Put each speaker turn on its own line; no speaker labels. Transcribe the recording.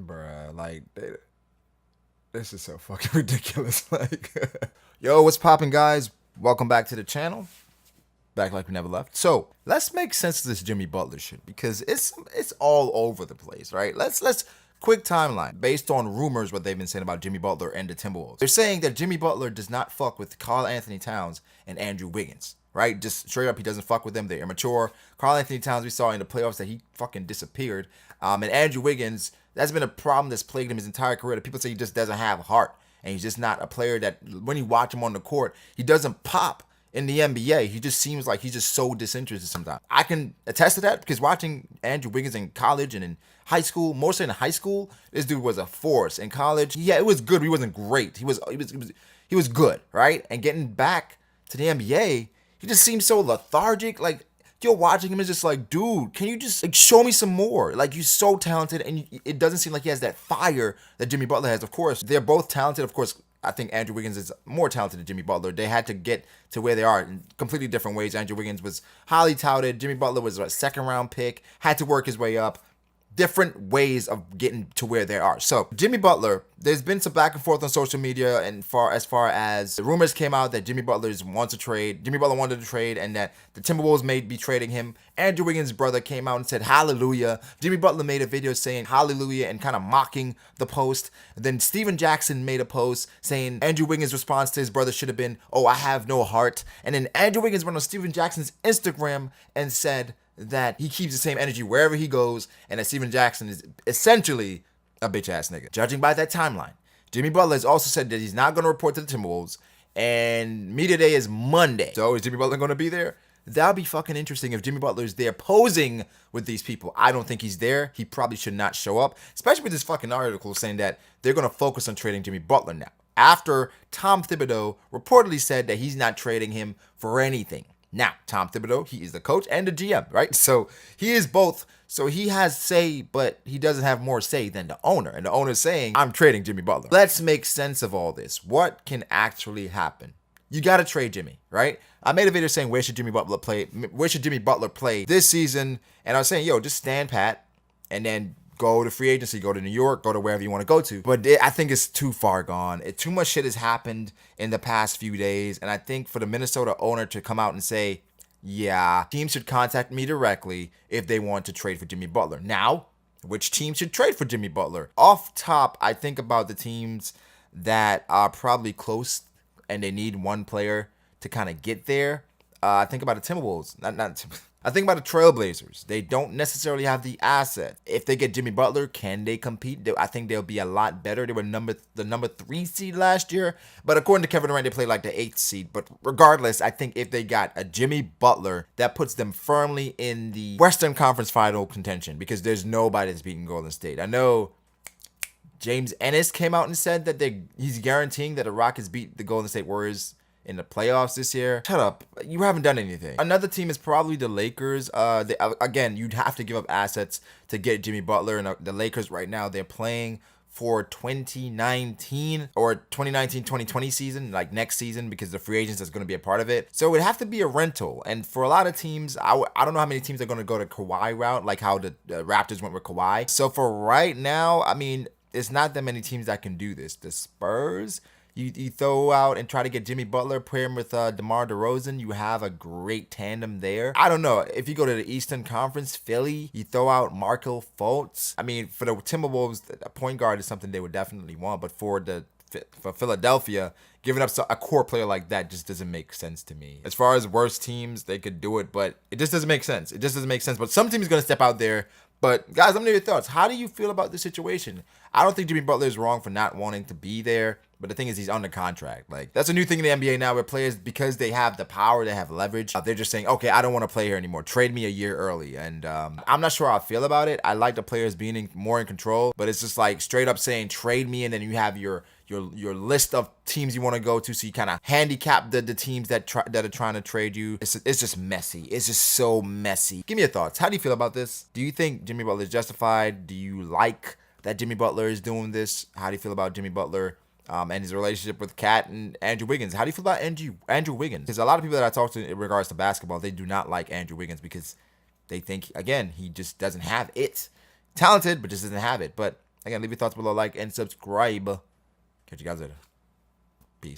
Bruh, like, this is so fucking ridiculous. Like, yo, what's poppin', guys? Welcome back to the channel. Back like we never left. So let's make sense of this Jimmy Butler shit because it's all over the place, right? Let's quick timeline based on rumors what they've been saying about Jimmy Butler and the Timberwolves. They're saying that Jimmy Butler does not fuck with Karl Anthony-Towns and Andrew Wiggins, right? Just straight up, he doesn't fuck with them. They're immature. Karl Anthony-Towns, we saw in the playoffs that he fucking disappeared. And Andrew Wiggins, that's been a problem that's plagued him his entire career. People say he just doesn't have heart, and he's just not a player that when you watch him on the court, he doesn't pop. In the NBA, he just seems like he's just so disinterested sometimes. I can attest to that because watching Andrew Wiggins in college and in high school, mostly in high school, this dude was a force. In college, yeah, it was good. He wasn't great. He was good, right? And getting back to the NBA, he just seems so lethargic. Like you're watching him, it's just like, dude, can you just like show me some more? Like you're so talented, and it doesn't seem like he has that fire that Jimmy Butler has. Of course, they're both talented. Of course, I think Andrew Wiggins is more talented than Jimmy Butler. They had to get to where they are in completely different ways. Andrew Wiggins was highly touted. Jimmy Butler was a second round pick, had to work his way up. Different ways of getting to where they are. So Jimmy Butler, there's been some back and forth on social media, and as far as the rumors came out that Jimmy Butler wants to trade. Jimmy Butler wanted to trade, and that the Timberwolves may be trading him. Andrew Wiggins' brother came out and said hallelujah. Jimmy Butler made a video saying hallelujah and kind of mocking the post. And then Steven Jackson made a post saying Andrew Wiggins' response to his brother should have been, "Oh, I have no heart." And then Andrew Wiggins went on Steven Jackson's Instagram and said that he keeps the same energy wherever he goes, and that Steven Jackson is essentially a bitch ass nigga. Judging by that timeline, Jimmy Butler has also said that he's not going to report to the Timberwolves, and media day is Monday. So is Jimmy Butler going to be there? That'll be fucking interesting if Jimmy Butler is there posing with these people. I don't think he's there. He probably should not show up, especially with this fucking article saying that they're going to focus on trading Jimmy Butler now, after Tom Thibodeau reportedly said that he's not trading him for anything. Now, Tom Thibodeau, he is the coach and the GM, right? So he is both. So he has say, but he doesn't have more say than the owner. And the owner's saying, I'm trading Jimmy Butler. Let's make sense of all this. What can actually happen? You got to trade Jimmy, right? I made a video saying, where should Jimmy Butler play? Where should Jimmy Butler play this season? And I was saying, yo, just stand pat and then go to free agency, go to New York, go to wherever you want to go to. But I think it's too far gone. Too much shit has happened in the past few days. And I think for the Minnesota owner to come out and say, yeah, teams should contact me directly if they want to trade for Jimmy Butler. Now, which team should trade for Jimmy Butler? Off top, I think about the teams that are probably close and they need one player to kind of get there. I think about the Timberwolves. I think about the Trailblazers. They don't necessarily have the asset. If they get Jimmy Butler, can they compete? I think they'll be a lot better. They were the number 3 seed last year, but according to Kevin Durant, they played like the 8th seed. But regardless, I think if they got a Jimmy Butler, that puts them firmly in the Western Conference Final contention because there's nobody that's beating Golden State. I know James Ennis came out and said that he's guaranteeing that the Rockets beat the Golden State Warriors in the playoffs this year. Shut up. You haven't done anything. Another team is probably the Lakers. Again, you'd have to give up assets to get Jimmy Butler. And the Lakers right now, they're playing for 2019 or 2019-2020 season, like next season, because the free agents is going to be a part of it. So it would have to be a rental. And for a lot of teams, I don't know how many teams are going to go to Kawhi route, like how the Raptors went with Kawhi. So for right now, I mean, it's not that many teams that can do this. The Spurs, you throw out and try to get Jimmy Butler, pair him with DeMar DeRozan, you have a great tandem there. I don't know. If you go to the Eastern Conference, Philly, you throw out Markelle Fultz. I mean, for the Timberwolves, a point guard is something they would definitely want, but for Philadelphia, giving up a core player like that just doesn't make sense to me. As far as worst teams, they could do it, but it just doesn't make sense. It just doesn't make sense. But some team is going to step out there. But guys, let me know your thoughts. How do you feel about this situation? I don't think Jimmy Butler is wrong for not wanting to be there. But the thing is, he's under contract. Like, that's a new thing in the NBA now where players, because they have the power, they have leverage, they're just saying, okay, I don't want to play here anymore. Trade me a year early. And I'm not sure how I feel about it. I like the players being more in control. But it's just like straight up saying, trade me, and then you have your list of teams you want to go to, so you kind of handicap the teams that are trying to trade you. It's just messy. It's just so messy. Give me your thoughts. How do you feel about this? Do you think Jimmy Butler is justified? Do you like that Jimmy Butler is doing this? How do you feel about Jimmy Butler and his relationship with Kat and Andrew Wiggins? How do you feel about Andrew Wiggins? Because a lot of people that I talk to in regards to basketball, they do not like Andrew Wiggins because they think, again, he just doesn't have it. Talented, but just doesn't have it. But Again, leave your thoughts below, like, and subscribe. Catch you guys later. Peace.